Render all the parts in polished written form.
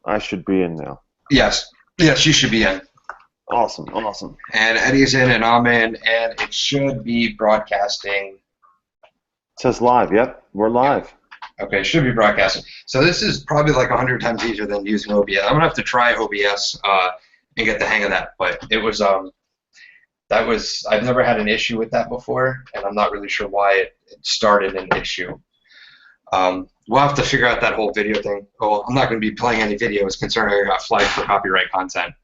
I should be in now. Yes. Yes, you should be in. Awesome, awesome. And Eddie's in and I'm in, and it should be broadcasting. It says live. Yep, we're live. Okay, it should be broadcasting. So this is probably like 100 times easier than using OBS. I'm gonna have to try OBS and get the hang of that. But it was I've never had an issue with that before, and I'm not really sure why it started an issue. We'll have to figure out that whole video thing. Well, I'm not going to be playing any videos concerning I got flagged for copyright content,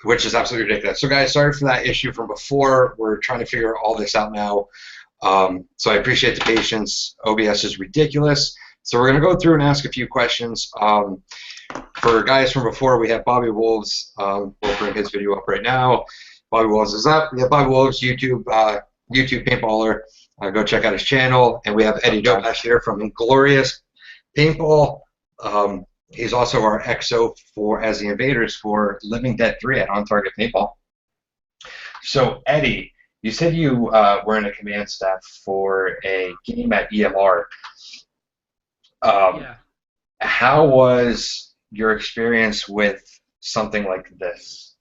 which is absolutely ridiculous. So guys, sorry for that issue from before. We're trying to figure all this out now. So I appreciate the patience. OBS is ridiculous. So we're going to go through and ask a few questions. For guys from before, we have Bobby Wolves. We'll bring his video up right now. Bobby Wolves is up. We have Bobby Wolves, YouTube paintballer. Go check out his channel. And we have Eddie Dobash here from Inglorious Paintball. He's also our XO as the Invaders for Living Dead 3 at On Target Paintball. So Eddie, you said you were in a command staff for a game at EMR. Yeah. How was your experience with something like this?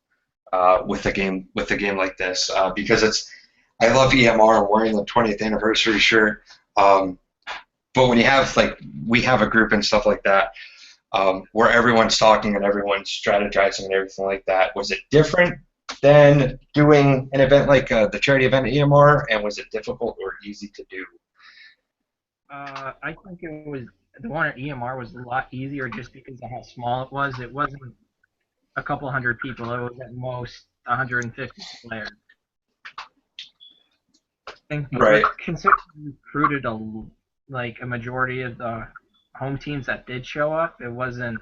With a game like this? Because I love EMR. I'm wearing the 20th anniversary shirt. But when you have we have a group and stuff like that, where everyone's talking and everyone's strategizing and everything like that, was it different than doing an event like the charity event at EMR, and was it difficult or easy to do? I think it was the one at EMR was a lot easier just because of how small it was. It wasn't a couple hundred people. It was at most 150 players. I think Right. Considering we recruited a majority of the home teams that did show up, it wasn't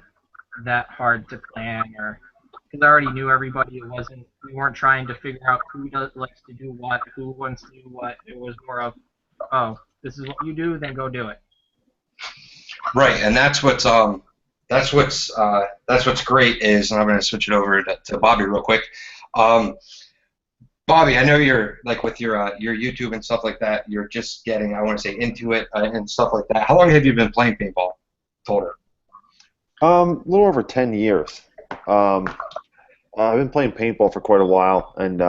that hard to plan, or because I already knew everybody. We weren't trying to figure out who likes to do what, who wants to do what. It was more of, oh, this is what you do, then go do it. Right, and that's what's great is, and I'm going to switch it over to Bobby real quick. Bobby, I know you're with your YouTube and stuff like that. You're just getting, I want to say, into it and stuff like that. How long have you been playing paintball total? A little over 10 years. I've been playing paintball for quite a while, and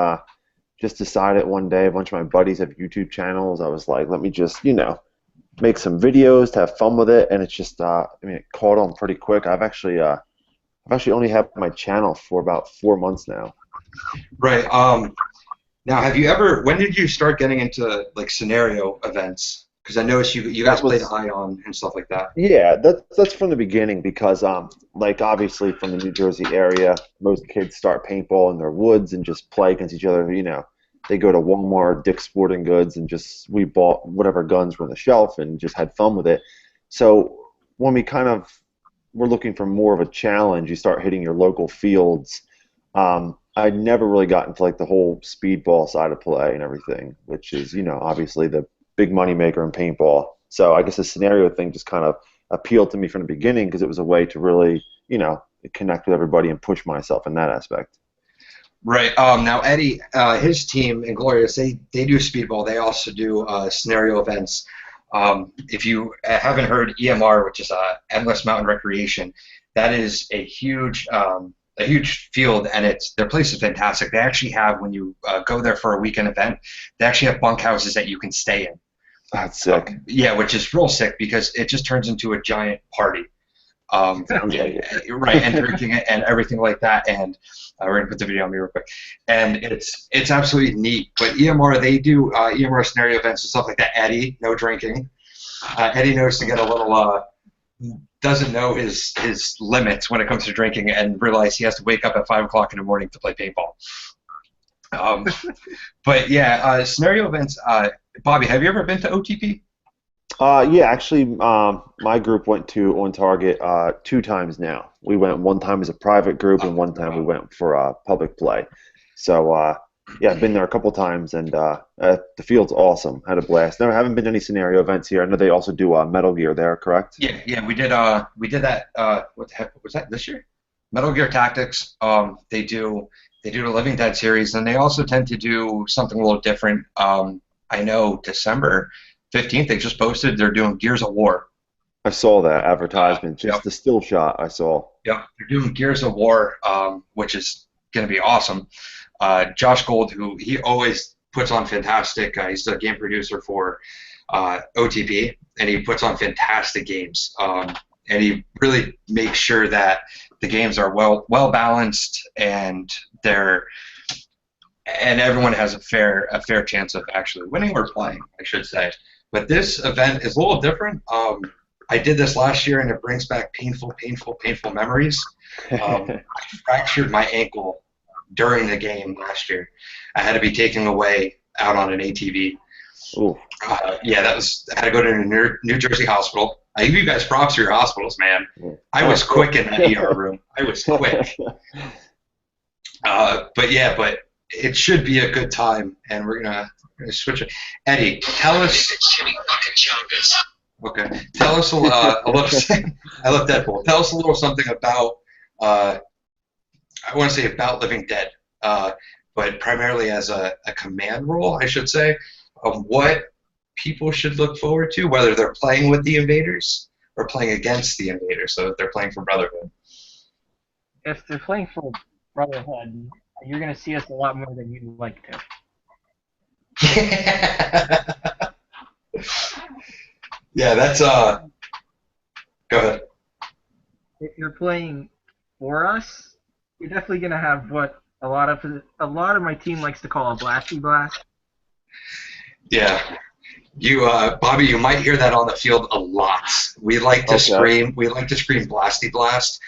just decided one day a bunch of my buddies have YouTube channels. I was like, let me just, make some videos to have fun with it, and it's just, it caught on pretty quick. I've actually only had my channel for about 4 months now. Right. Now, when did you start getting into scenario events? Because I noticed you guys played Ion and stuff like that. Yeah, that's from the beginning because obviously from the New Jersey area, most kids start paintball in their woods and just play against each other. They go to Walmart, Dick's Sporting Goods, and we bought whatever guns were on the shelf and just had fun with it. So when we kind of were looking for more of a challenge, you start hitting your local fields. I never really got into the whole speedball side of play and everything, which is obviously the big money maker in paintball. So I guess the scenario thing just kind of appealed to me from the beginning because it was a way to really connect with everybody and push myself in that aspect. Right. Now Eddie, his team Inglorious, they do speedball. They also do scenario events. If you haven't heard EMR, which is Endless Mountain Recreation, that is a huge field, and their place is fantastic. They actually have, when you go there for a weekend event, they actually have bunkhouses that you can stay in. That's sick. Yeah, which is real sick because it just turns into a giant party. Right, and drinking it and everything like that. And we're gonna put the video on me real quick. And it's absolutely neat. But EMR, they do EMR scenario events and stuff like that. Eddie, no drinking. Eddie knows to get a little. Doesn't know his limits when it comes to drinking and realize he has to wake up at 5 o'clock in the morning to play paintball. But yeah, scenario events. Bobby, have you ever been to OTP? Yeah, actually, my group went to On Target 2 times now. We went one time as a private group, and one time we went for public play. So yeah, I've been there a couple times, and the field's awesome. Had a blast. There haven't been any scenario events here. I know they also do Metal Gear there, correct? Yeah, we did that. What the heck was that this year? Metal Gear Tactics. They do the Living Dead series, and they also tend to do something a little different. I know December 15th they just posted they're doing Gears of War. I saw that advertisement, Yep. just the still shot I saw. Yep, they're doing Gears of War, which is going to be awesome. Josh Gold, who he always puts on fantastic. He's a game producer for OTP, and he puts on fantastic games. And he really makes sure that the games are well balanced and everyone has a fair chance of actually winning or playing, I should say. But this event is a little different. I did this last year, and it brings back painful memories. I fractured my ankle during the game last year. I had to be taken away out on an ATV. Ooh. Yeah, I had to go to a New Jersey hospital. I give you guys props for your hospitals, man. I was quick in that ER room. I was quick. But it should be a good time, and we're gonna switch it. Eddie, tell us. Okay, tell us a little. I love Deadpool. Tell us a little something about. I want to say about Living Dead, but primarily as a command role, I should say, of what people should look forward to, whether they're playing with the invaders or playing against the invaders. So if they're playing for Brotherhood. If they're playing for Brotherhood, you're going to see us a lot more than you'd like to. Yeah, that's go ahead. If you're playing for us, you're definitely going to have what a lot of my team likes to call a blasty blast. Yeah. You, Bobby, you might hear that on the field a lot. We like to scream. We like to scream "blasty blast."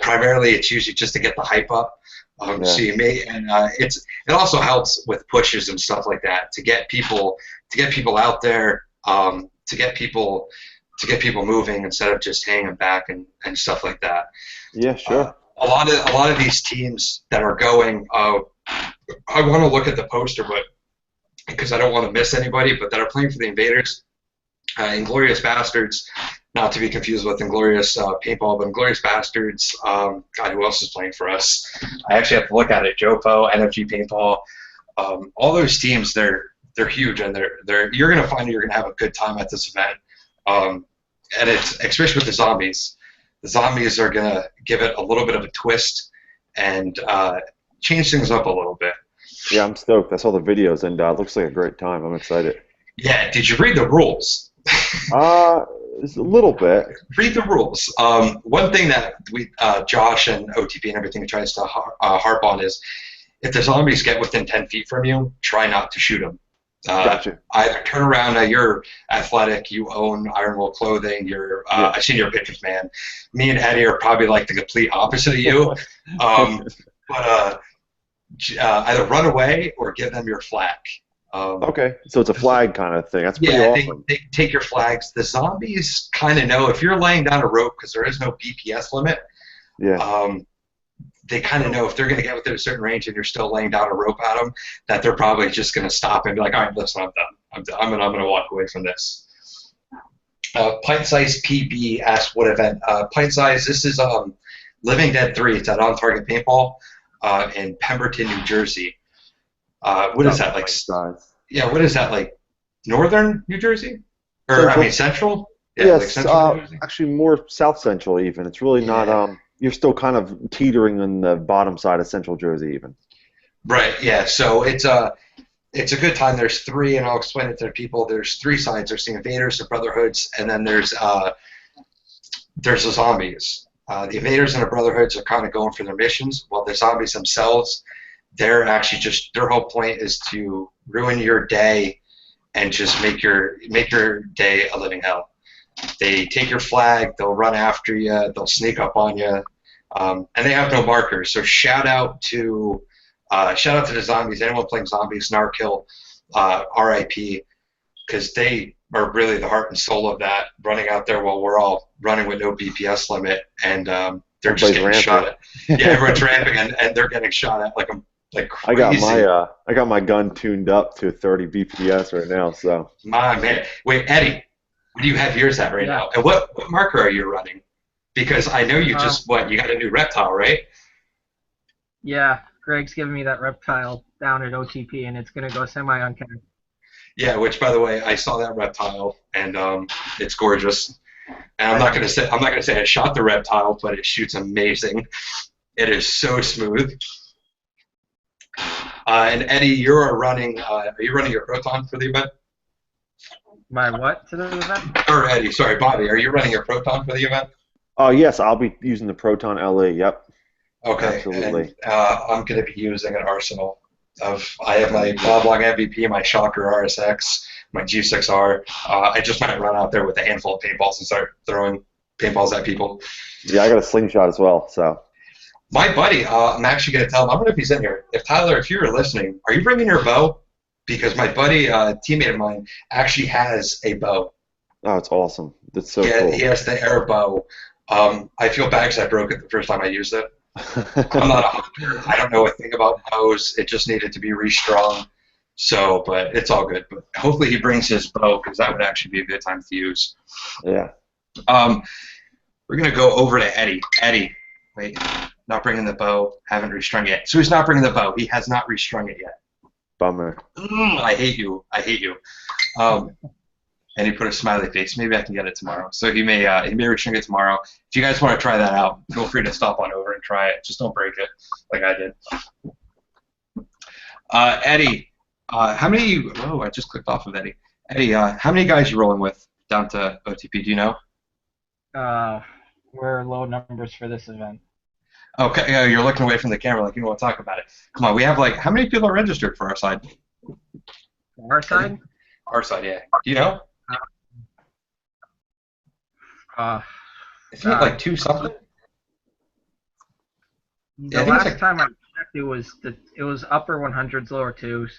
Primarily, it's usually just to get the hype up. So you may, and it also helps with pushes and stuff like that to get people out there, to get people moving instead of just hanging back and stuff like that. Yeah, sure. A lot of these teams that are going. I want to look at the poster, but. Because I don't want to miss anybody, but that are playing for the Invaders, Inglorious Bastards, not to be confused with Inglorious Paintball, but Inglorious Bastards. God, who else is playing for us? I actually have to look at it. Jopo, NFG Paintball, all those teams, they're huge, and you're going to find you're going to have a good time at this event. And it's especially with the zombies. The zombies are going to give it a little bit of a twist and change things up a little bit. Yeah, I'm stoked. I saw the videos, and it looks like a great time. I'm excited. Yeah, did you read the rules? It's a little bit. Read the rules. One thing that we, Josh and OTP and everything tries to harp on is if the zombies get within 10 feet from you, try not to shoot them. Gotcha. Either turn around. You're athletic. You own Iron Will clothing. I've seen your pictures, man. Me and Eddie are probably like the complete opposite of you. But either run away or give them your flag. Okay, so it's a flag kind of thing. That's pretty awesome. They take your flags. The zombies kind of know if you're laying down a rope because there is no BPS limit. Yeah. They kind of know if they're going to get within a certain range and you're still laying down a rope at them, that they're probably just going to stop and be like, all right, listen, I'm done. I'm going to walk away from this. Pint Size PB asked what event. Pint Size, this is Living Dead 3. It's at On Target Paintball. In Pemberton, New Jersey. What is that like? Yeah, what is that like? Northern New Jersey, or Central? I mean Central? Yeah, yes, like Central New Jersey? Actually more South Central even. It's really not. You're still kind of teetering on the bottom side of Central Jersey even. Right. Yeah. So it's a good time. There's three, and I'll explain it to people. There's three sides. There's the Invaders, the Brotherhoods, and then there's the zombies. The Invaders and the Brotherhoods are kind of going for their missions, while the zombies themselves, they're actually just, their whole point is to ruin your day and just make your day a living hell. They take your flag, they'll run after you, they'll sneak up on you, and they have no markers. So shout out to the zombies. Anyone playing zombies, Narkill, RIP, because they are really the heart and soul of that, running out there while we're all running with no BPS limit, and they're just getting shot at. Yeah, everyone's ramping, and they're getting shot at like crazy. I got my gun tuned up to 30 BPS right now, so. My man. Wait, Eddie, what do you have yours at right now? And what marker are you running? Because I know you you got a new reptile, right? Yeah, Greg's giving me that reptile down at OTP, and it's going to go semi-uncapped. Yeah, which, by the way, I saw that reptile, and it's gorgeous. And I'm not gonna say I shot the reptile, but it shoots amazing. It is so smooth. And Eddie, are you running your proton for the event? My what to the event? Or Eddie, sorry, Bobby, are you running your proton for the event? Oh yes, I'll be using the Proton LE. Yep, Okay, absolutely. and I'm going to be using an arsenal I have my Boblong MVP, my Shocker RSX, my G6R. I just might run out there with a handful of paintballs and start throwing paintballs at people. Yeah, I got a slingshot as well. So My buddy, I'm actually going to tell him, I don't know if he's in here. Tyler, if you're listening, are you bringing your bow? Because my buddy, teammate of mine, actually has a bow. oh, it's awesome. That's so Yeah, cool. he has the air bow. I feel bad because I broke it the first time I used it. I'm not a hunter. I don't know a thing about bows. It just needed to be restrung. So, but it's all good. But hopefully he brings his bow because that would actually be a good time to use. Yeah. We're going to go over to Eddie. Eddie, wait, not bringing the bow. Haven't restrung it yet. So he's not bringing the bow. He has not restrung it yet. Bummer. I hate you. I hate you. And he put a smiley face. Maybe I can get it tomorrow. So he may restring it tomorrow. If you guys want to try that out, feel free to stop on over and try it. Just don't break it like I did. Eddie, how many? Oh, I just clicked off of Eddie. Eddie, how many guys you rolling with down to OTP? Do you know? We're low numbers for this event. Okay, you're looking away from the camera like you don't want to talk about it. Come on, we have like how many people are registered for our side? Our side? Our side, yeah. Do you know? Isn't it like 2 something? The last time I checked, it was upper 100s, lower 2s.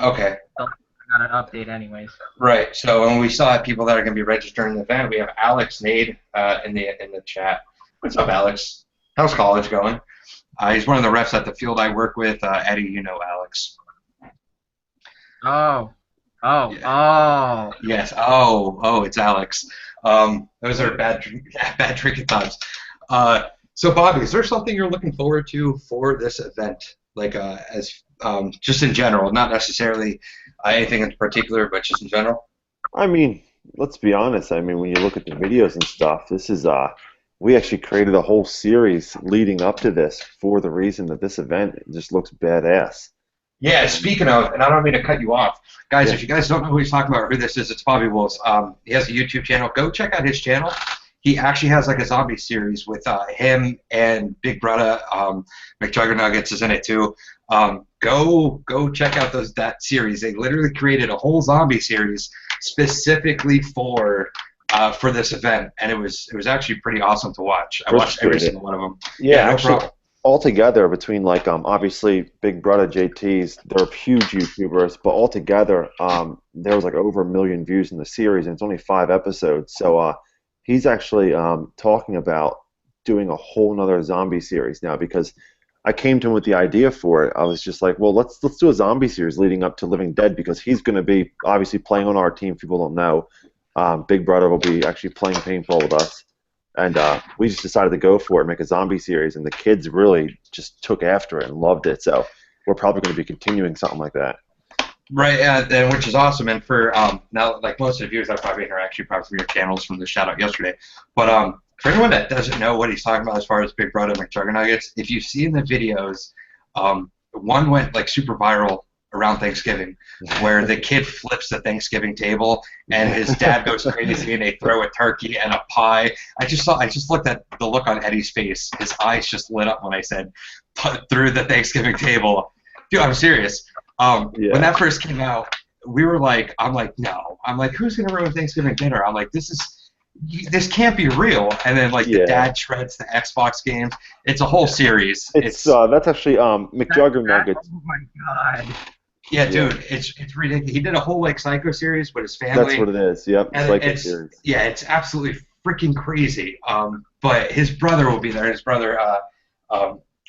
Okay. So I got an update anyways. Right. So when we saw people that are going to be registering the event, we have Alex Nade in the chat. What's up, Alex? How's college going? He's one of the refs at the field I work with. Eddie, you know Alex. Oh. Yes. Oh, it's Alex. Those are bad drinking times. So, Bobby, is there something you're looking forward to for this event? Like, just in general, not necessarily anything in particular, but just in general? I mean, let's be honest. I mean, when you look at the videos and stuff, this is we actually created a whole series leading up to this for the reason that this event just looks badass. Yeah, speaking of, and I don't mean to cut you off, guys, if you guys don't know who he's talking about or who this is, it's Bobby Wolves. He has a YouTube channel. Go check out his channel. He actually has like a zombie series with him and Big Brother. McJuggernuggets is in it too. Go check out that series. They literally created a whole zombie series specifically for this event, and it was actually pretty awesome to watch. I watched every single one of them. Yeah, no actually, problem. altogether between like obviously Big Brother JT's, they're huge YouTubers, but altogether there was like over 1 million views in the series, and it's only 5 episodes. So he's actually talking about doing a whole nother zombie series now, because I came to him with the idea for it. I was just like, well, let's do a zombie series leading up to Living Dead, because he's going to be obviously playing on our team. People don't know. Big Brother will be actually playing paintball with us. And we just decided to go for it, make a zombie series, and the kids really just took after it and loved it. So we're probably going to be continuing something like that. Right, and which is awesome. And for now, like most of the viewers that probably interact probably from your channels from the shout out yesterday. But for anyone that doesn't know what he's talking about as far as Big Brother McJuggernuggets, if you've seen the videos, one went like super viral around Thanksgiving, where the kid flips the Thanksgiving table and his dad goes crazy and they throw a turkey and a pie. I just looked at the look on Eddie's face. His eyes just lit up when I said through the Thanksgiving table. Dude, I'm serious. When that first came out, I'm like, no. I'm like, who's gonna ruin Thanksgiving dinner? I'm like, this can't be real. And then the dad shreds the Xbox games. It's a whole series. It's that's actually McJuggernuggets. Oh my god. Yeah, dude, it's ridiculous. He did a whole Psycho series with his family. That's what it is. Yep, Psycho series. Yeah, it's absolutely freaking crazy. But his brother will be there. His brother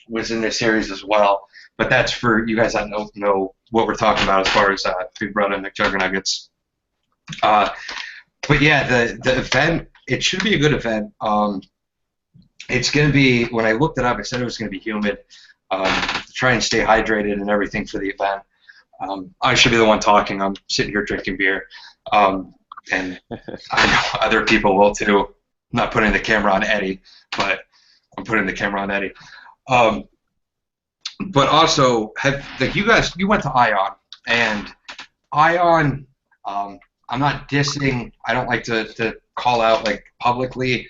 was in this series as well. But that's for you guys that don't know what we're talking about as far as Big Brother and McJuggernuggets. But yeah, the event, it should be a good event. It's going to be, when I looked it up, it said it was going to be humid. Try and stay hydrated and everything for the event. I should be the one talking. I'm sitting here drinking beer. and I know other people will too. I'm not putting the camera on Eddie, but I'm putting the camera on Eddie. But also, you went to Ion, and Ion, I'm not dissing. I don't like to call out like publicly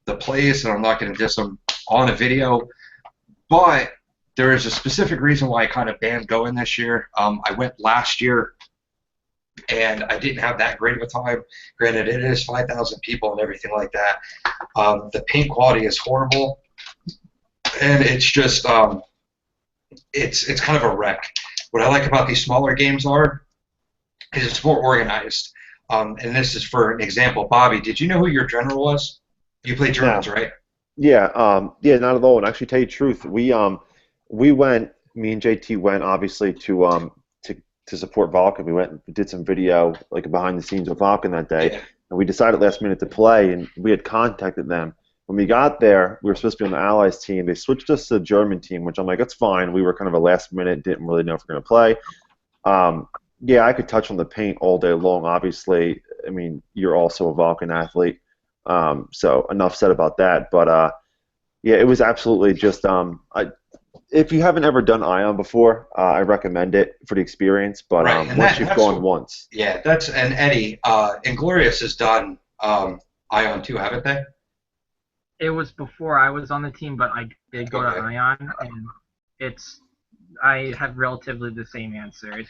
the plays, and I'm not going to diss them on a video. But there is a specific reason why I kind of banned going this year. I went last year, and I didn't have that great of a time. Granted, it is 5,000 people and everything like that. The paint quality is horrible, and it's just it's kind of a wreck. What I like about these smaller games is it's more organized. And this is for an example. Bobby, did you know who your general was? You played Germans, right? Yeah, yeah, not at all. And actually, tell you the truth, we went. Me and JT went obviously to support Vulcan. We went and did some video like behind the scenes with Vulcan that day, Yeah. and we decided last minute to play. And we had contacted them. When we got there, we were supposed to be on the Allies team. They switched us to the German team, which I'm like, that's fine. We were kind of a last minute, didn't really know if we are going to play. Yeah, I could touch on the paint all day long. Obviously, I mean, you're also a Vulcan athlete, so enough said about that. But yeah, it was absolutely just. If you haven't ever done Ion before, I recommend it for the experience. But Right, and once you've gone once, Yeah, and Eddie, Inglorious has done Ion too, haven't they? It was before I was on the team, but I did go to Ion, and I have relatively the same answer.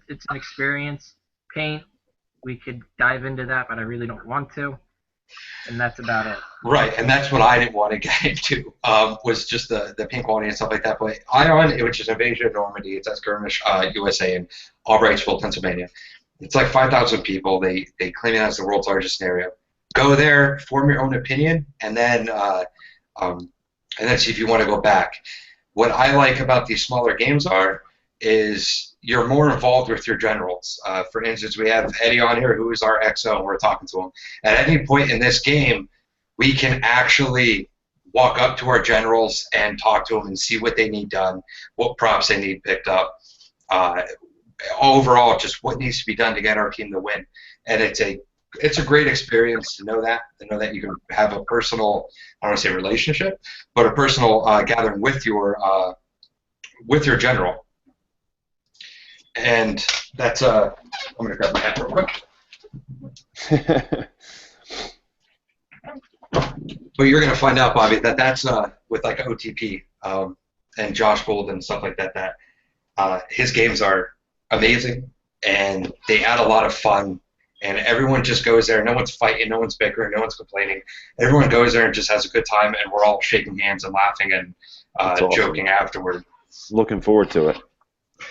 It's an experience. Paint, we could dive into that, but I really don't want to, and that's about it. Right, and that's what I didn't want to get into, was just the paint quality and stuff like that. But Ion, which is Invasion of Normandy, it's at Skirmish, USA, in Albrightsville, Pennsylvania. It's like 5,000 people. They claim it as the world's largest scenario. Go there, form your own opinion, and then see if you want to go back. What I like about these smaller games is you're more involved with your generals. For instance, we have Eddie on here, who is our XO, and we're talking to him. At any point in this game, we can actually walk up to our generals and talk to them and see what they need done, what props they need picked up. Overall, just what needs to be done to get our team to win. And it's a great experience to know that you can have a personal, I don't want to say relationship, but a personal gathering with your general. And that's I'm gonna grab my hat real quick. But you're gonna find out, Bobby, that's with like OTP and Josh Gold and stuff like that. That his games are amazing, and they add a lot of fun. And everyone just goes there. No one's fighting. No one's bickering. No one's complaining. Everyone goes there and just has a good time, and we're all shaking hands and laughing and awesome. Joking afterward. Looking forward to it.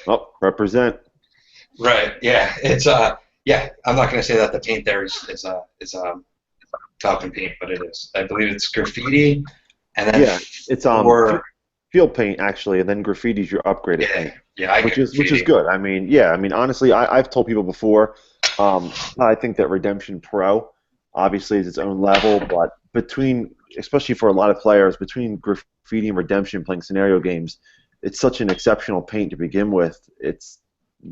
Oh, represent. Right. Yeah. It's yeah. I'm not going to say that the paint there is Falcon paint, but it is. I believe it's graffiti, and then it's field paint actually, and then graffiti's your upgraded paint. Yeah, which is good. I mean, honestly, I've told people before. I think that Redemption Pro obviously is its own level, but especially for a lot of players, between graffiti and Redemption playing scenario games, it's such an exceptional paint to begin with.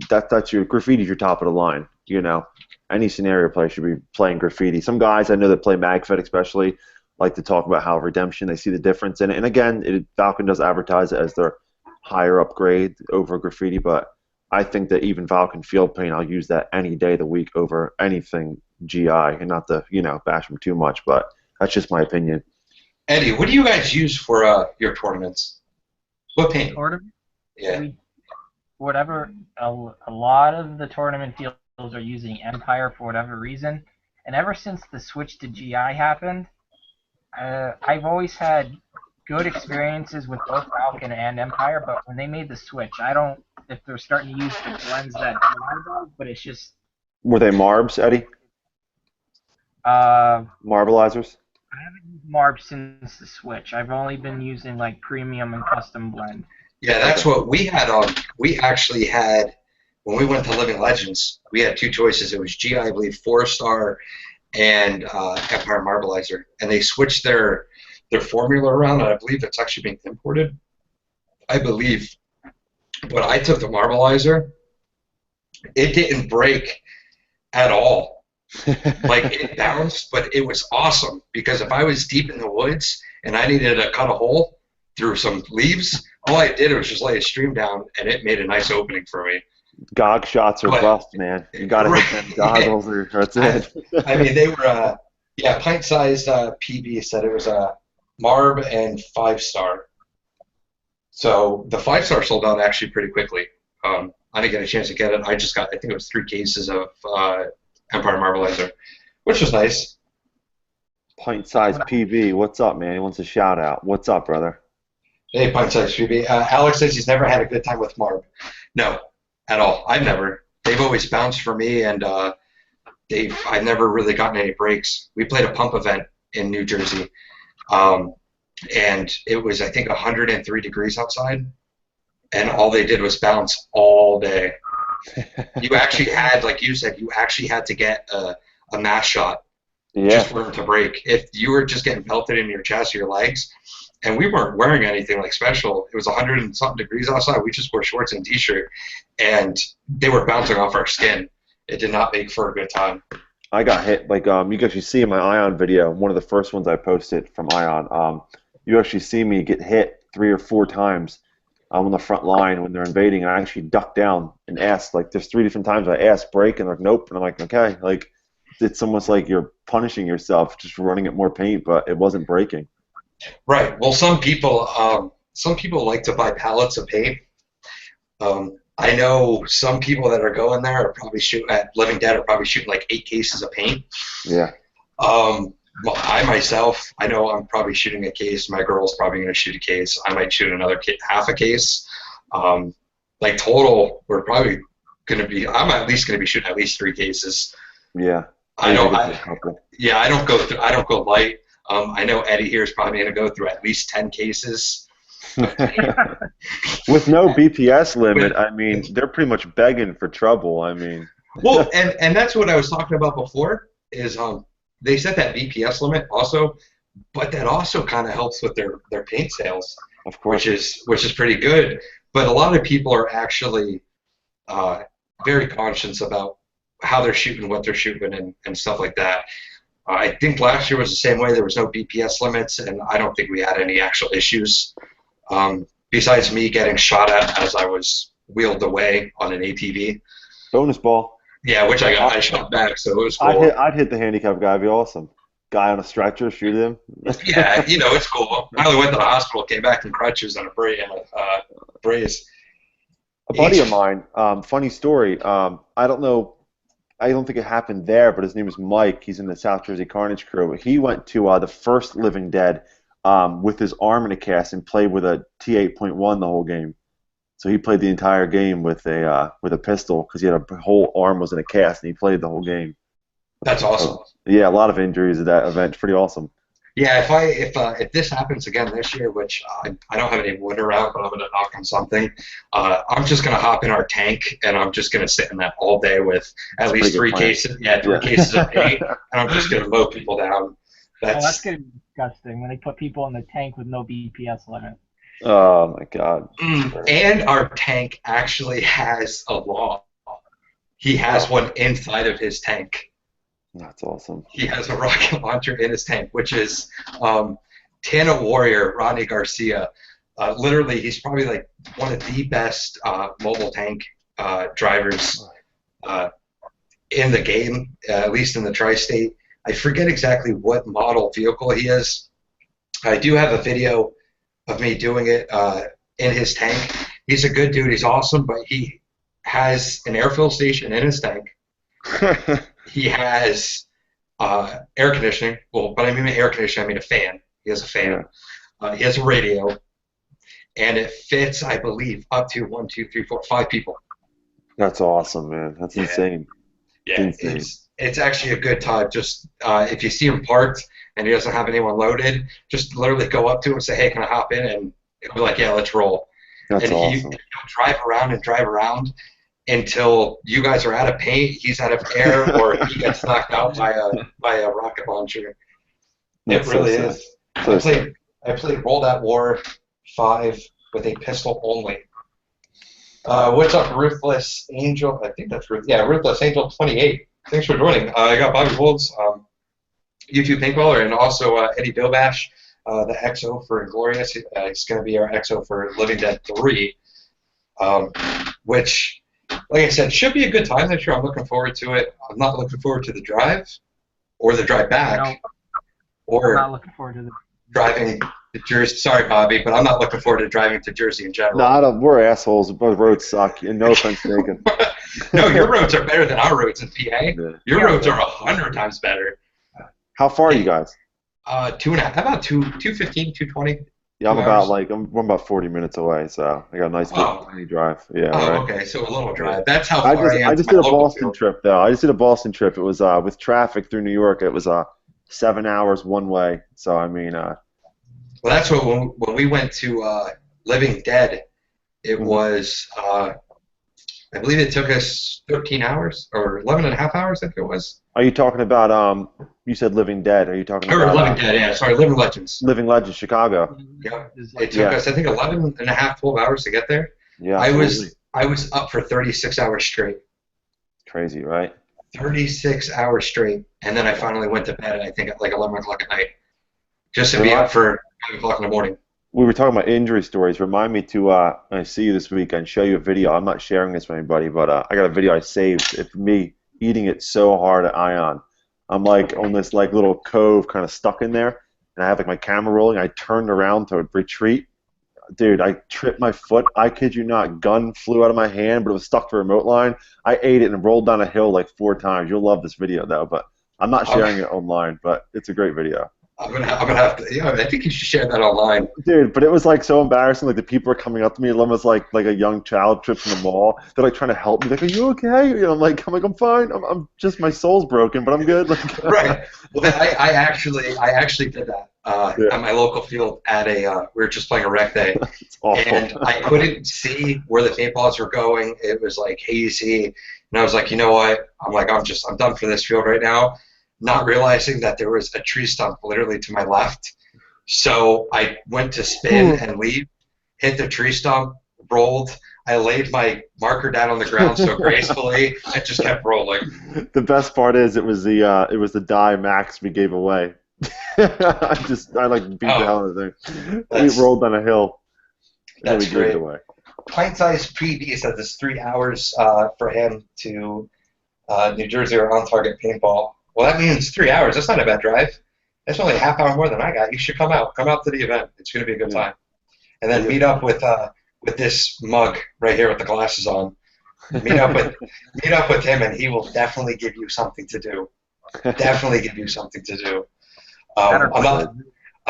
That's your graffiti's your top of the line. You know, any scenario player should be playing graffiti. Some guys I know that play MagFed especially like to talk about how Redemption, they see the difference in it. And again, Falcon does advertise it as their higher upgrade over graffiti, but I think that even Falcon Field Paint, I'll use that any day of the week over anything GI, and not to bash them too much, but that's just my opinion. Eddie, what do you guys use for your tournaments? What paint? Tournament? Yeah. A lot of the tournament fields are using Empire for whatever reason, and ever since the switch to GI happened, I've always had good experiences with both Falcon and Empire, but when they made the switch, if they're starting to use the blends that but it's just... Were they Marbs, Eddie? Marbleizers? I haven't used Marb since the switch. I've only been using like premium and custom blend. Yeah, that's what we had on. We actually had, when we went to Living Legends, we had two choices. It was GI, I believe, 4-star, and Empire Marbleizer, and they switched their formula around, and I believe it's actually being imported. I believe. But I took the Marbleizer. It didn't break at all. Like it bounced, but it was awesome because if I was deep in the woods and I needed to cut a hole through some leaves, all I did was just lay a stream down and it made a nice opening for me. Gog shots are But bust, man. You got to hit them right, goggles, or that's it. I mean they were yeah, pint-sized PB said it was a Marb and 5-star. So the 5-star sold out actually pretty quickly. I didn't get a chance to get it. I just got, I think it was 3 cases of Empire Marbleizer, which was nice. Pint-sized PB. What's up, man? He wants a shout out. What's up, brother? Hey, pint-sized PB. Alex says he's never had a good time with Marb. No, at all. I've never. They've always bounced for me, and I've never really gotten any breaks. We played a pump event in New Jersey, and it was, I think, 103 degrees outside, and all they did was bounce all day. You actually had, like you said, you actually had to get a mass shot just for them to break. If you were just getting pelted in your chest or your legs, and we weren't wearing anything like special, it was 100 and something degrees outside, we just wore shorts and t-shirt, and they were bouncing off our skin. It did not make for a good time. I got hit, like, you can actually see in my Ion video, one of the first ones I posted from Ion, you actually see me get hit 3 or 4 times on the front line when they're invading, and I actually ducked down and asked, like, there's 3 different times I asked break, and they're like, nope, and I'm like, okay, like, it's almost like you're punishing yourself just running at more paint, but it wasn't breaking. Right. Well, some people like to buy pallets of paint. I know some people that are going there are probably at Living Dead are probably shooting like 8 cases of paint. Yeah. Well, I myself, I know I'm probably shooting a case. My girl's probably going to shoot a case. I might shoot another half a case. Like total, we're probably going to be. I'm at least going to be shooting at least 3 cases. Yeah. I don't go light. I know Eddie here is probably going to go through at least 10 cases. With no BPS limit, I mean, they're pretty much begging for trouble. I mean. Well, and that's what I was talking about before. Is they set that BPS limit also, but that also kind of helps with their paint sales, of course, which is pretty good. But a lot of people are actually very conscious about how they're shooting, what they're shooting, and stuff like that. I think last year was the same way. There was no BPS limits, and I don't think we had any actual issues. Besides me getting shot at as I was wheeled away on an ATV. Bonus ball. Yeah, which I shot back, so it was cool. I'd hit the handicap guy. It'd be awesome. Guy on a stretcher, shoot him. Yeah, it's cool. I only went to the hospital, came back in crutches and a brace. A buddy of mine, funny story. I don't know. I don't think it happened there, but his name is Mike. He's in the South Jersey Carnage crew. He went to the first Living Dead with his arm in a cast and played with a T8.1 the whole game. So he played the entire game with a pistol because he had a whole arm was in a cast and he played the whole game. That's awesome. Yeah, a lot of injuries at that event. It's pretty awesome. Yeah, if this happens again this year, which I don't have any wood around, but I'm gonna knock on something. I'm just gonna hop in our tank and I'm just gonna sit in that all day with at least 3 cases. Yeah, 3 cases of paint, and I'm just gonna mow people down. That's gonna be disgusting when they put people in the tank with no BPS limit. Oh my God. And our tank actually has a law. He has one inside of his tank. That's awesome. He has a rocket launcher in his tank, which is Tana Warrior, Rodney Garcia. Literally, he's probably like one of the best mobile tank drivers in the game, at least in the tri-state. I forget exactly what model vehicle he is. I do have a video of me doing it in his tank. He's a good dude. He's awesome, but he has an air-fill station in his tank. He has air conditioning. Well, but I mean air conditioning, I mean a fan. He has a fan. He has a radio. And it fits, I believe, up to 1, 2, 3, 4, 5 people. That's awesome, man. That's insane. Yeah, insane. It's actually a good time. Just if you see him parked and he doesn't have anyone loaded, just literally go up to him and say, hey, can I hop in? And he'll be like, yeah, let's roll. That's awesome. He'll drive around until you guys are out of paint, he's out of air, or he gets knocked out by a rocket launcher. It really is. I played World at War 5 with a pistol only. What's up, Ruthless Angel? I think that's Ruthless Angel 28. Thanks for joining. I got Bobby Wolds, YouTube paintballer, and also Eddie Dobash, the XO for Inglorious. It's going to be our XO for Living Dead 3, which, like I said, should be a good time this year. I'm looking forward to it. I'm not looking forward to the drive or the drive back, I'm or not looking forward to the driving to Jersey. Sorry, Bobby, but I'm not looking forward to driving to Jersey in general. No, we're assholes. Both roads suck. And no offense taken. No, your roads are better than our roads in PA. Yeah. Your roads are 100 times better. How far are you guys? 2.5, about 215, 220. Yeah, I'm 2 about hours. I'm about 40 minutes away, so I got a nice tiny drive. Yeah, Oh, right. okay, so a little drive. That's how far I am I to just my did a local Boston field. trip though. I just did a Boston trip. It was with traffic through New York. It was 7 hours one way. So I mean, Well, that's what when we went to Living Dead, it was I believe it took us 13 hours or 11 and a half hours. I think it was. are you talking about you said Living Dead? Are you talking Or about Living Dead, yeah. Sorry, Living Legends. Living Legends Chicago? Yeah. is It like, took us, I think, 11 and a half, 12 hours to get there. Yeah, I absolutely. was up for 36 hours straight. Crazy, right? 36 hours straight, and then I finally went to bed. I think at like 11 o'clock at night, just to be up for 5 o'clock in the morning. We were talking about injury stories. Remind me to when I see you this week and show you a video. I'm not sharing this with anybody, but I got a video I saved. It's me eating it so hard at Ion. I'm like on this like little cove, kind of stuck in there, and I have like my camera rolling. I turned around to retreat. Dude, I tripped my foot. I kid you not. Gun flew out of my hand, but it was stuck to the remote line. I ate it and rolled down a hill like 4 times. You'll love this video though, but I'm not sharing it online. But it's a great video. I'm gonna have to. Yeah, I think you should share that online. Dude, but it was like so embarrassing. Like the people are coming up to me, and almost like a young child trips in the mall. They're like trying to help me. Like, "Are you okay?" You know, I'm fine. I'm just my soul's broken, but I'm good. Like, Right. Well, I actually did that at my local field at we were just playing a rec day, it's awful. and I couldn't see where the paintballs were going. It was like hazy, and I was like, you know what? I'm done for this field right now. Not realizing that there was a tree stump literally to my left. So I went to spin and leave, hit the tree stump, rolled. I laid my marker down on the ground so gracefully, and just kept rolling. The best part is it was the die max we gave away. I like beat the hell out of the thing. We rolled down a hill. And That's we gave great. it away. Pint-sized PD says it's 3 hours for him to New Jersey or on target paintball. Well, that means 3 hours. That's not a bad drive. That's only a half hour more than I got. You should come out. Come out to the event. It's going to be a good time. And then meet up with this mug right here with the glasses on. Meet up with him, and he will definitely give you something to do. Definitely give you something to do. I'm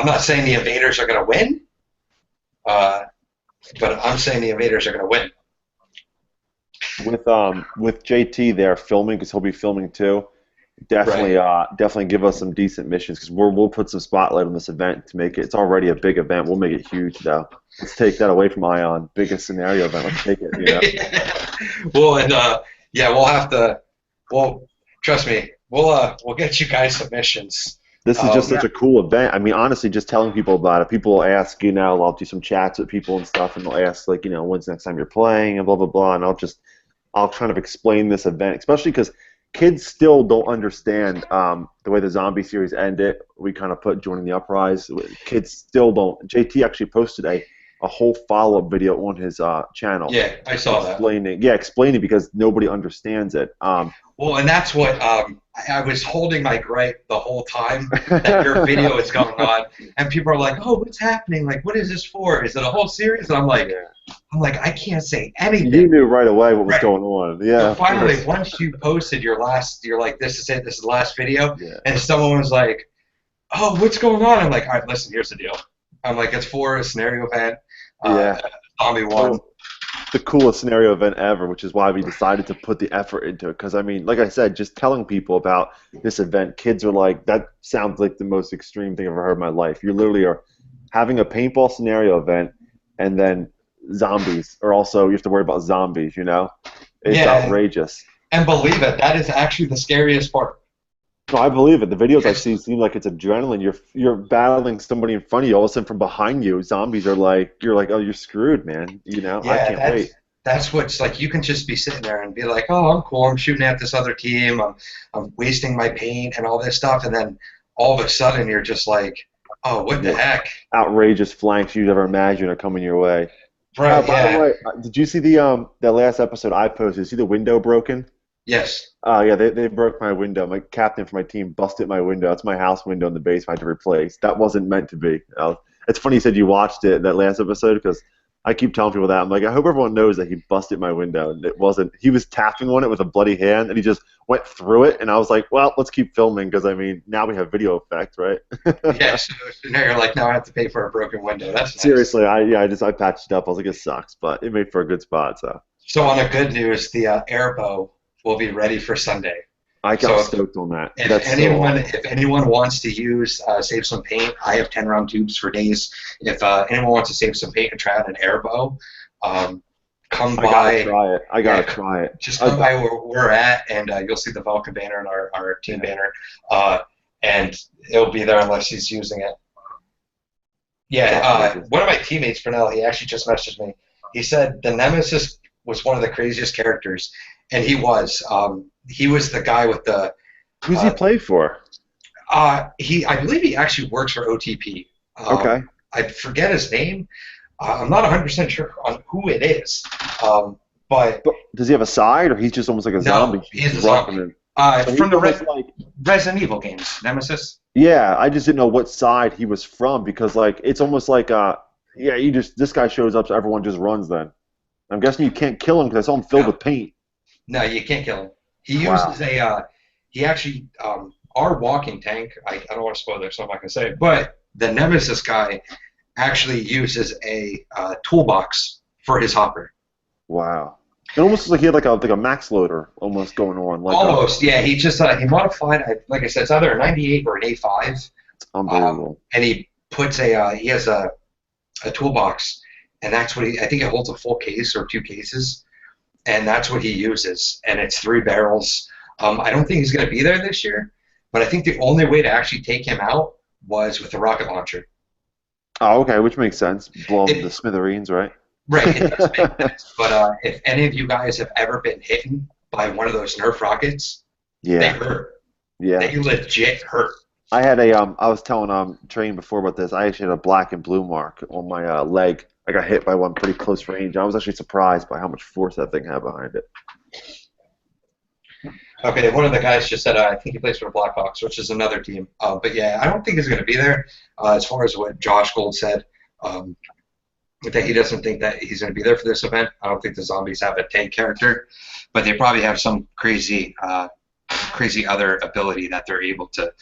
not saying the Invaders are going to win, but I'm saying the Invaders are going to win. With JT there filming, because he'll be filming too. Definitely give us some decent missions, because we'll put some spotlight on this event to make it. It's already a big event. We'll make it huge though. Let's take that away from Ion. Biggest scenario event. Let's take it. You know? Well, and we'll have to. Well, trust me, we'll get you guys some missions. This is just such a cool event. I mean, honestly, just telling people about it. People will ask, I'll do some chats with people and stuff, and they'll ask, like, when's the next time you're playing, and blah, blah, blah, and I'll kind of explain this event, especially because kids still don't understand the way the zombie series ended. We kind of put Joining the Uprise. Kids still don't. JT actually posted a whole follow-up video on his channel. Yeah, I saw that. Explaining because nobody understands it. Well, and that's what I was holding my gripe the whole time that your video is going on, and people are like, "Oh, what's happening? Like, what is this for? Is it a whole series?" And I'm like, I can't say anything. You knew right away what was going on. Yeah. So finally, once you posted you're like, "This is it. This is the last video," and someone was like, "Oh, what's going on?" I'm like, "All right, listen. Here's the deal." I'm like, "It's for a scenario event." Zombie 1. The coolest scenario event ever, which is why we decided to put the effort into it. Because, I mean, like I said, just telling people about this event, kids are like, that sounds like the most extreme thing I've ever heard in my life. You literally are having a paintball scenario event, and then zombies are also, you have to worry about zombies, It's outrageous. And believe it, that is actually the scariest part. No, I believe it. The videos I see seem like it's adrenaline. You're battling somebody in front of you. All of a sudden, from behind you, zombies are like, you're like, oh, you're screwed, man. I can't wait. that's what's like. You can just be sitting there and be like, "Oh, I'm cool. I'm shooting at this other team. I'm wasting my paint and all this stuff," and then all of a sudden you're just like, "Oh, what the Yeah. heck?" Outrageous flanks you'd ever imagine are coming your way. Right? By the Yeah. way, did you see the that last episode I posted? See the window broken? Yes. Yeah, they broke my window. My captain for my team busted my window. It's my house window in the basement I had to replace. That wasn't meant to be. It's funny you said you watched it, that last episode, because I keep telling people that. I'm like, I hope everyone knows that he busted my window. And it wasn't. He was tapping on it with a bloody hand, and he just went through it. And I was like, well, let's keep filming, because, I mean, now we have video effect, right? Yeah. So now you're like, now I have to pay for a broken window. That's nice. Seriously, I patched it up. I was like, it sucks, but it made for a good spot, so. So on the good news, the airbow will be ready for Sunday. I got So stoked on that. If That's anyone, so awesome. if anyone wants to use save some paint, I have 10 round tubes for days. If anyone wants to save some paint and try out an airbow, come I by. gotta try it. I gotta Yeah, try it. Just come by where we're at, and you'll see the Vulcan banner and our team banner, and it'll be there unless he's using it. Yeah, one of my teammates, Brunel, he actually just messaged me. He said the Nemesis was one of the craziest characters, and he was. He was the guy with the. Who's he play for? I believe he actually works for OTP. Okay. I forget his name. I'm not 100% sure on who it is. But Does he have a side, or he's just almost like a zombie? he's a Rocking zombie. it? So From he's the almost like, Resident Evil games, Nemesis. yeah, I just didn't know what side he was from, because like it's almost like yeah, this guy shows up, so everyone just runs. Then I'm guessing you can't kill him because I saw him filled with paint. No, you can't kill him. He Wow. uses he actually, our walking tank, I don't want to spoil it, so I'm not going to say it, but the Nemesis guy actually uses a toolbox for his hopper. Wow. It almost looks like he had like a max loader almost going on. Like Almost, yeah. He just he modified, like I said, it's either a 98 or an A5. it's unbelievable. And he puts he has a toolbox, and that's what I think it holds a full case or 2 cases, and that's what he uses, and it's 3 barrels. I don't think he's going to be there this year, but I think the only way to actually take him out was with a rocket launcher. Oh, okay, which makes sense. Blow him to smithereens, right? Right, it does make sense. But if any of you guys have ever been hit by one of those Nerf rockets, they Yeah. hurt. Yeah. They legit hurt. I had I was telling Train before about this. I actually had a black and blue mark on my leg. I got hit by one pretty close range. I was actually surprised by how much force that thing had behind it. Okay, one of the guys just said I think he plays for the Blackhawks, which is another team. But yeah, I don't think he's going to be there. As far as what Josh Gold said, that he doesn't think that he's going to be there for this event. I don't think the zombies have a tank character, but they probably have some crazy other ability that they're able to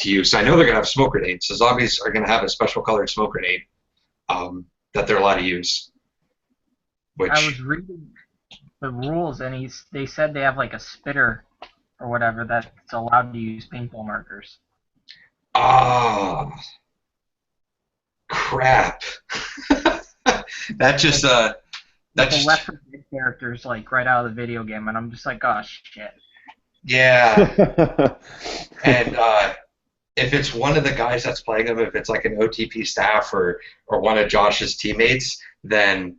use. So I know they're going to have smoke grenades. So zombies are going to have a special colored smoke grenade that they're allowed to use. Which I was reading the rules, and they said they have like a spitter or whatever that's allowed to use paintball markers. Crap. That just The Left 4 Dead characters like right out of the video game, and I'm just like, oh shit. yeah. And if it's one of the guys that's playing them, if it's like an OTP staff or one of Josh's teammates, then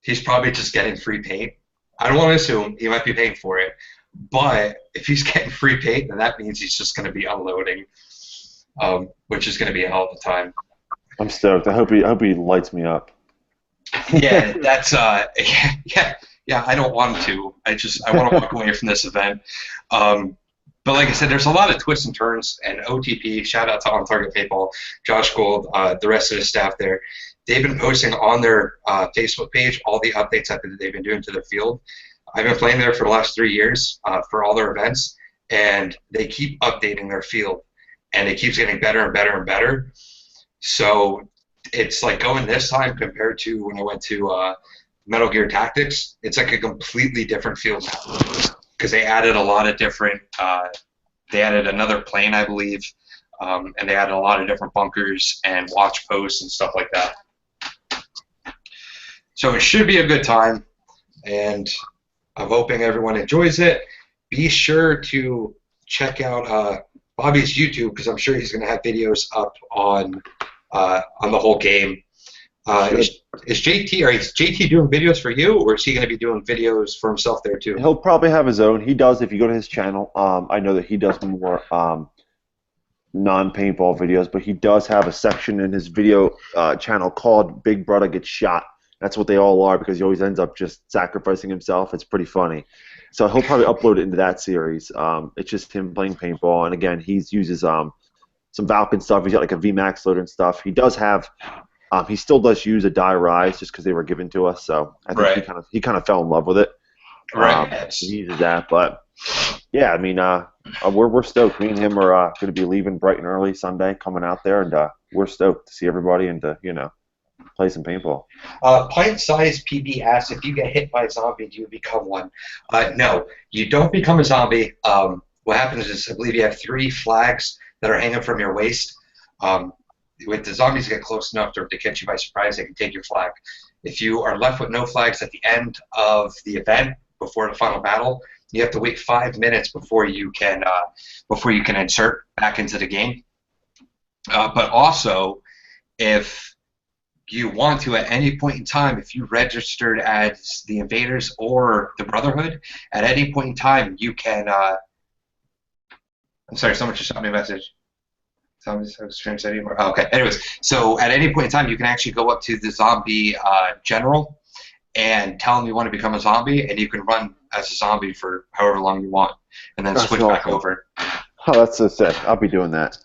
he's probably just getting free paint. I don't want to assume he might be paying for it, but if he's getting free paint, then that means he's just going to be unloading, which is going to be a hell of a time. I'm stoked. I hope he lights me up. Yeah, that's yeah. I don't want to. I want to walk away from this event. But like I said, there's a lot of twists and turns, and OTP, shout out to On Target Paintball, Josh Gold, the rest of the staff there. They've been posting on their Facebook page all the updates that they've been doing to the field. I've been playing there for the last 3 years for all their events, and they keep updating their field, and it keeps getting better and better and better. So it's like going this time compared to when I went to Metal Gear Tactics. It's like a completely different field now because they added a lot of different. They added another plane, I believe, and they added a lot of different bunkers and watch posts and stuff like that. So it should be a good time, and I'm hoping everyone enjoys it. Be sure to check out Bobby's YouTube because I'm sure he's going to have videos up on the whole game. Is, is JT doing videos for you, or is he going to be doing videos for himself there too? He'll probably have his own. He does, if you go to his channel. I know that he does more non-paintball videos, but he does have a section in his video channel called Big Brother Gets Shot. That's what they all are, because he always ends up just sacrificing himself. It's pretty funny. So he'll probably upload it into that series. It's just him playing paintball, and again, he uses some Valken stuff. He's got like a VMAX loader and stuff. He does have. He still does use a die rise just because they were given to us. So I think he kind of fell in love with it. Right. He uses that, but yeah, I mean, we're stoked. Me and him are going to be leaving bright and early Sunday, coming out there, and we're stoked to see everybody and to play some paintball. Pint-sized PB asks, if you get hit by a zombie, do you become one? No, you don't become a zombie. What happens is, I believe you have 3 flags that are hanging from your waist. If the zombies get close enough to catch you by surprise, they can take your flag. If you are left with no flags at the end of the event, before the final battle, you have to wait 5 minutes before you can insert back into the game. But also, if you want to, at any point in time, if you registered as the Invaders or the Brotherhood, at any point in time, you can. I'm sorry, someone just sent me a message. Oh, okay. Anyways, so at any point in time, you can actually go up to the zombie general and tell him you want to become a zombie, and you can run as a zombie for however long you want, and then switch back over. Oh, that's so sick. I'll be doing that.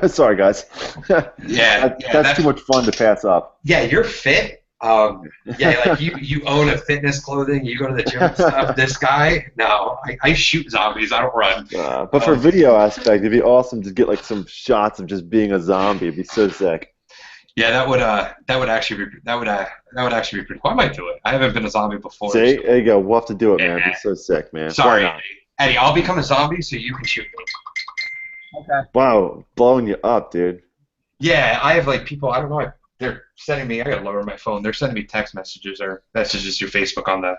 Sorry, guys. That's too much fun to pass up. Yeah, you're fit. Like you own a fitness clothing, you go to the gym and stuff. This guy, no, I shoot zombies, I don't run. But for video aspect, it'd be awesome to get like some shots of just being a zombie. It'd be so sick. Yeah, that would actually be pretty cool. I might do it. I haven't been a zombie before. See, there you go. We'll have to do it, man. It'd be so sick, man. Sorry, Eddie. I'll become a zombie so you can shoot me. Okay. Wow, blowing you up, dude. Yeah, I have like people. I don't know. They're sending me. I gotta lower my phone. They're sending me text messages or messages through Facebook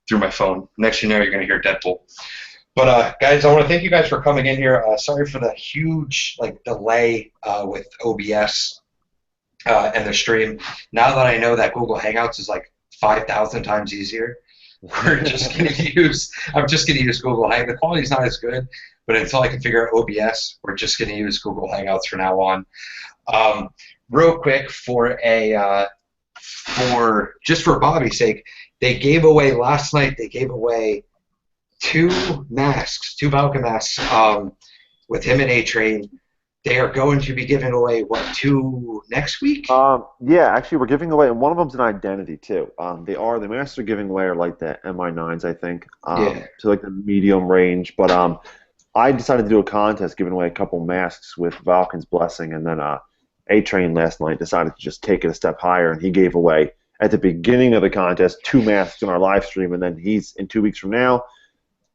through my phone. Next you know, you're gonna hear Deadpool. But guys, I want to thank you guys for coming in here. Sorry for the huge delay with OBS and the stream. Now that I know that Google Hangouts is like 5,000 times easier, I'm just gonna use Google Hangouts. The quality's not as good, but until I can figure out OBS, we're just gonna use Google Hangouts from now on. Real quick, for Bobby's sake, they gave away last night. They gave away 2 masks, 2 Valken masks, with him and A-Train. They are going to be giving away 2 next week? Yeah, actually, we're giving away, and one of them's an identity too. The masks they're giving away are like the MI9s, I think, to like the medium range. But I decided to do a contest giving away a couple masks with Valken's blessing, and then A-Train last night decided to just take it a step higher, and he gave away at the beginning of the contest 2 masks in our live stream, and then he's in 2 weeks from now.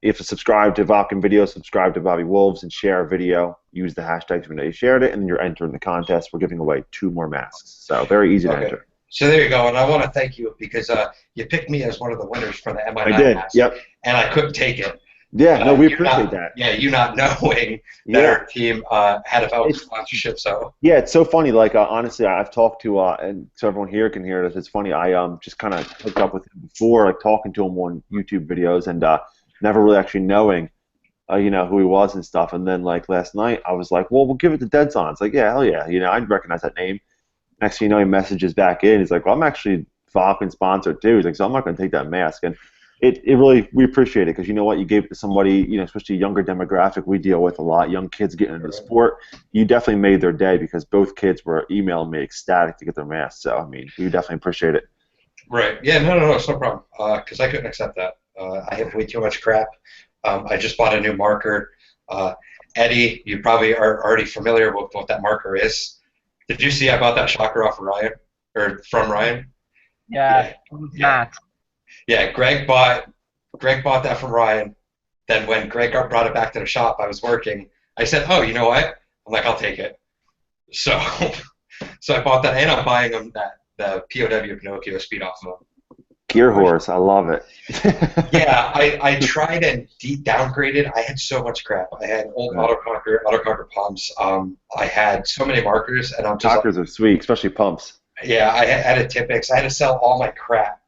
If you subscribe to Valken Video, subscribe to Bobby Wolves, and share a video, use the hashtag when you shared it, and then you're entering the contest. We're giving away 2 more masks, so very easy to enter. So there you go, and I want to thank you because you picked me as one of the winners for the MI9 I did, mask, yep. And I couldn't take it. Yeah, no, we appreciate that. Yeah, you not knowing that our team had a Valken sponsorship, so. Yeah, it's so funny. Like, honestly, I've talked to, and so everyone here can hear it. It's funny. I just kind of hooked up with him before, like talking to him on YouTube videos, and never really actually knowing, who he was and stuff. And then, like, last night, I was like, well, we'll give it to Dead Zon. It's like, yeah, hell yeah. I'd recognize that name. Next thing you know, he messages back in. He's like, well, I'm actually Valken sponsored too. He's like, so I'm not going to take that mask. And it really, we appreciate it because you know what? You gave it to somebody, especially a younger demographic we deal with a lot, young kids getting into the sport. You definitely made their day because both kids were emailing me ecstatic to get their masks. So, I mean, we definitely appreciate it. Right. Yeah, no, it's no problem because I couldn't accept that. I have way too much crap. I just bought a new marker. Eddie, you probably are already familiar with what that marker is. Did you see I bought that shocker off of Ryan, or from Ryan? Yeah. Yeah, Greg bought that from Ryan. Then when Greg brought it back to the shop, I was working. I said, "Oh, you know what?" I'm like, "I'll take it." So I bought that, and I'm buying him the POW Pinocchio speed off of him. Gear horse, I love it. Yeah, I tried and downgraded. I had so much crap. I had old autoconquer pumps. I had so many markers, and I'm just markers are sweet, especially pumps. Yeah, I had a Tipex. I had to sell all my crap.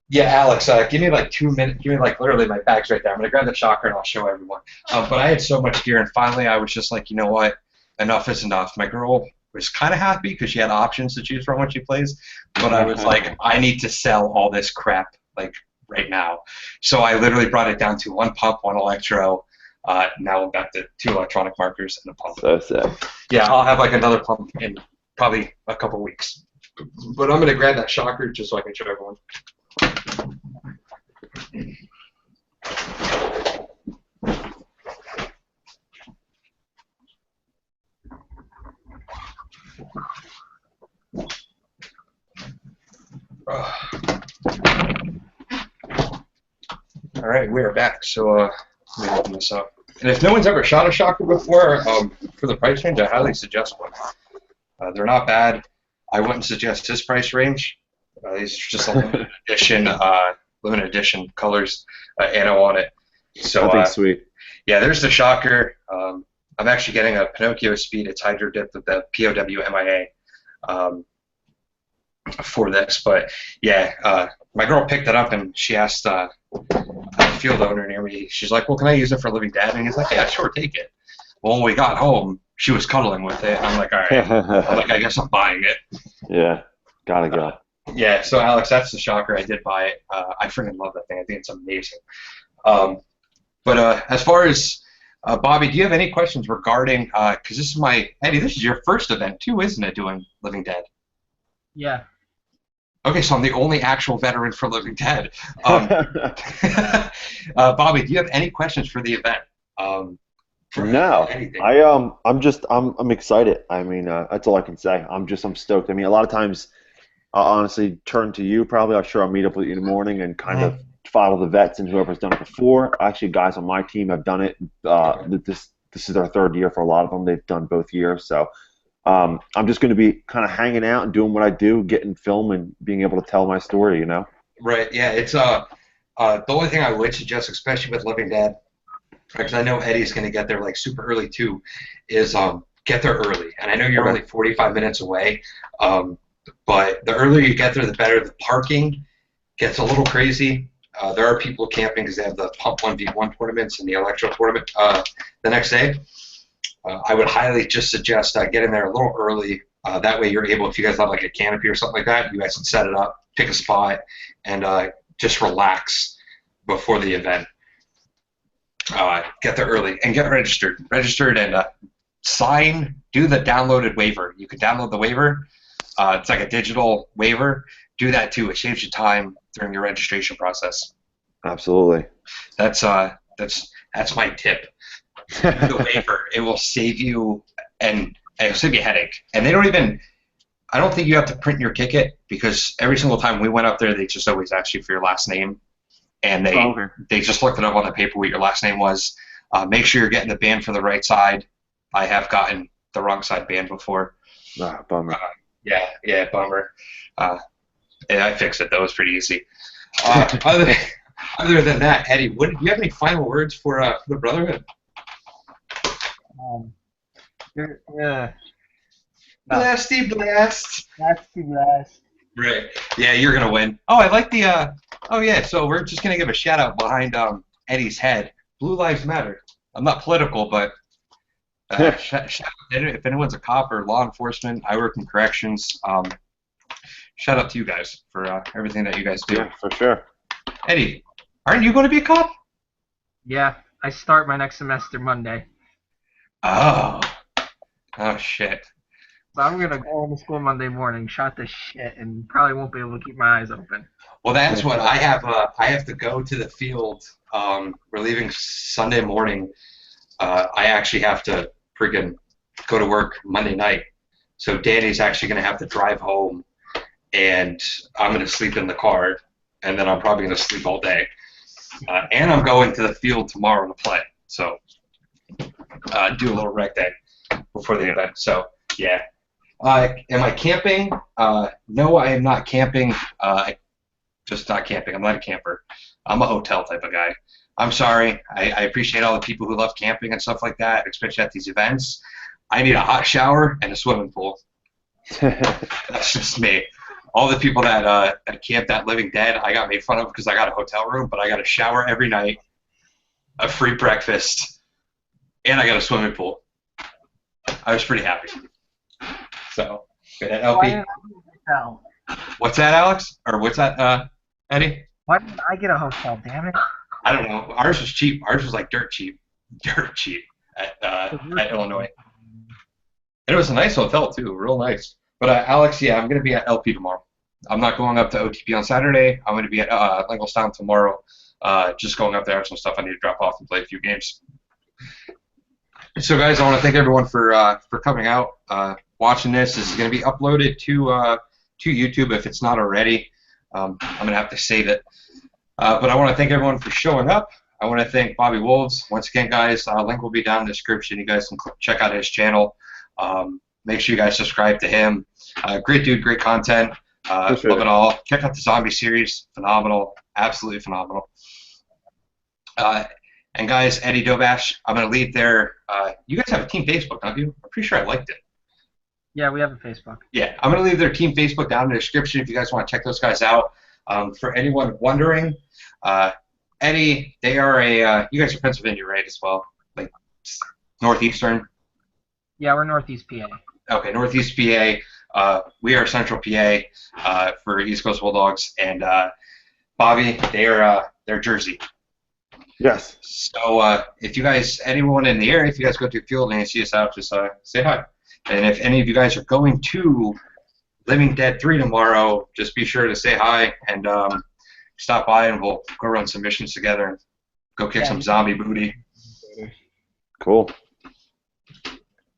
Yeah, Alex, give me like 2 minutes. Give me like literally my bag's right there. I'm gonna grab the shocker and I'll show everyone. But I had so much gear, and finally I was just like, you know what? Enough is enough. My girl was kind of happy because she had options to choose from when she plays, but I was like, I need to sell all this crap like right now. So I literally brought it down to one pump, one electro. Now I'm back to 2 electronic markers and a pump. So sick. Yeah, I'll have like another pump in probably a couple weeks. But I'm gonna grab that shocker just so I can show everyone. All right, we are back. So let me open this up. And if no one's ever shot a shocker before, for the price range, I highly suggest one. They're not bad. I wouldn't suggest this price range. These are just a limited edition colors, anno on it. So I think sweet. yeah, there's the shocker. I'm actually getting a Pinocchio speed. It's hydro dipped with the POW MIA for this. But yeah, my girl picked it up and she asked a field owner near me. She's like, "Well, can I use it for Living Dead?" And he's like, "Yeah, sure, take it." Well, when we got home, she was cuddling with it. And I'm like, "All right." I'm like, "I guess I'm buying it." Yeah, gotta go. Yeah, so Alex, that's the shocker. I did buy it. I freaking love that thing. I think it's amazing. But as far as Bobby, do you have any questions regarding? Because this is Eddie. This is your first event too, isn't it? Doing Living Dead. Yeah. Okay, so I'm the only actual veteran for Living Dead. Bobby, do you have any questions for the event? No, anything? I'm excited. I mean, that's all I can say. I'm stoked. I mean, a lot of times I'll honestly turn to you probably. I'm sure I'll meet up with you in the morning and kind of follow the vets and whoever's done it before. Actually, guys on my team have done it. This is their third year for a lot of them. They've done both years, so I'm just going to be kind of hanging out and doing what I do, getting film and being able to tell my story. You know. Right. Yeah. It's the only thing I would suggest, especially with Living Dead, because I know Eddie's going to get there like super early too, is get there early. And I know you're only 45 minutes away, but the earlier you get there, the better. The parking gets a little crazy. There are people camping because they have the Pump 1v1 tournaments and the Electro tournament the next day. I would highly just suggest getting there a little early. That way you're able, if you guys have like a canopy or something like that, you guys can set it up, pick a spot, and just relax before the event. Get there early and get registered. Registered and do the downloaded waiver. You can download the waiver. It's like a digital waiver. Do that too. It saves you time during your registration process. Absolutely. That's my tip. Do the waiver. It will save you a headache. And they don't even. I don't think you have to print your ticket because every single time we went up there, they just always ask you for your last name, and they just looked it up on the paper what your last name was. Make sure you're getting the band for the right side. I have gotten the wrong side band before. Bummer. Yeah, bummer. And I fixed it. That was pretty easy. Other than that, Eddie, do you have any final words for the Brotherhood? Blasty blast. Nasty blast. Right. Yeah, you're gonna win. Oh, I like the. Oh yeah. So we're just gonna give a shout out behind Eddie's head. Blue Lives Matter. I'm not political, but shout out, if anyone's a cop or law enforcement, I work in corrections. Shout out to you guys for everything that you guys do. Yeah, for sure. Eddie, aren't you going to be a cop? Yeah, I start my next semester Monday. Oh shit. So I'm gonna go home to school Monday morning, shot the shit, and probably won't be able to keep my eyes open. Well, that's what I have. I have to go to the field. We're leaving Sunday morning. I actually have to freaking go to work Monday night. So Danny's actually going to have to drive home, and I'm going to sleep in the car, and then I'm probably going to sleep all day. And I'm going to the field tomorrow to play. So do a little rec day before the event. So, yeah. Am I camping? No, I am not camping. Just not camping. I'm not a camper. I'm a hotel type of guy. I'm sorry. I appreciate all the people who love camping and stuff like that, especially at these events. I need a hot shower and a swimming pool. That's just me. All the people that camped at Living Dead, I got made fun of because I got a hotel room, but I got a shower every night, a free breakfast, and I got a swimming pool. I was pretty happy. So, good at Why LP. didn't I get a hotel? What's that, Alex? Or what's that, Eddie? Why didn't I get a hotel? Damn it! I don't know. Ours was cheap. Ours was like dirt cheap at Illinois. And it was a nice hotel too, real nice. But Alex, yeah, I'm gonna be at LP tomorrow. I'm not going up to OTP on Saturday. I'm gonna be at Lincolnstown tomorrow. Just going up there, some stuff I need to drop off and play a few games. So, guys, I want to thank everyone for coming out, watching this. This is gonna be uploaded to YouTube if it's not already. I'm gonna have to save it. But I want to thank everyone for showing up. I want to thank Bobby Wolves. Once again, guys, link will be down in the description. You guys can check out his channel. Make sure you guys subscribe to him. Great dude, great content. Love it all. Check out the zombie series. Phenomenal. Absolutely phenomenal. And guys, Eddie Dobash, I'm going to leave there. You guys have a team Facebook, don't you? I'm pretty sure I liked it. Yeah, we have a Facebook. Yeah, I'm going to leave their team Facebook down in the description if you guys want to check those guys out. For anyone wondering, Eddie, they are you guys are Pennsylvania, right, as well? Like Northeastern? Yeah, we're Northeast PA. Okay, Northeast PA. We are Central PA for East Coast Bulldogs. And Bobby, they're Jersey. Yes. So if you guys, anyone in the area, if you guys go to the field and you see us out, just say hi. And if any of you guys are going to Living Dead 3 tomorrow, just be sure to say hi and stop by, and we'll go run some missions together and go kick some zombie booty. Cool.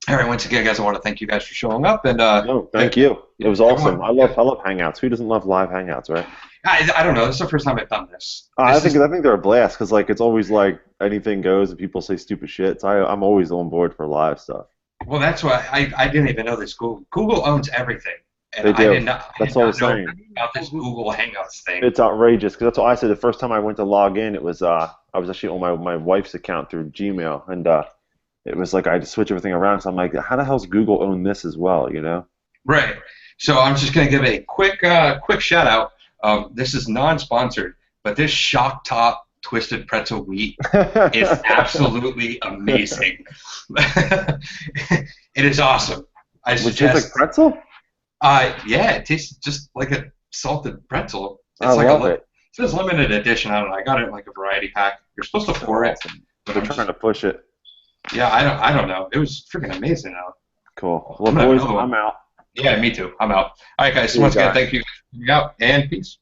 All right, once again, guys, I want to thank you guys for showing up. And no, thank you. It was awesome. I love Hangouts. Who doesn't love live Hangouts, right? I don't know. This is the first time I've done this. I think they're a blast because like it's always like anything goes and people say stupid shit. So I'm always on board for live stuff. Well, that's why I didn't even know this. Google owns everything. And they do. I did not know saying. about this Google Hangouts thing. It's outrageous because that's what I said the first time I went to log in. It was I was actually on my wife's account through Gmail, and it was like I had to switch everything around. So I'm like, how the hell's Google own this as well? You know? Right. So I'm just gonna give a quick shout out. This is non-sponsored, but this Shock Top Twisted Pretzel wheat is absolutely amazing. It is awesome. I suggest. Which is like pretzel? Yeah, it tastes just like a salted pretzel. It's I love it. It says limited edition. I don't know. I got it in like a variety pack. You're supposed to pour it, but they're trying to push it. Yeah, I don't know. It was freaking amazing. Cool. Well, boys, I'm out. Yeah, me too. I'm out. All right, guys. So once again, thank you for coming out, and peace.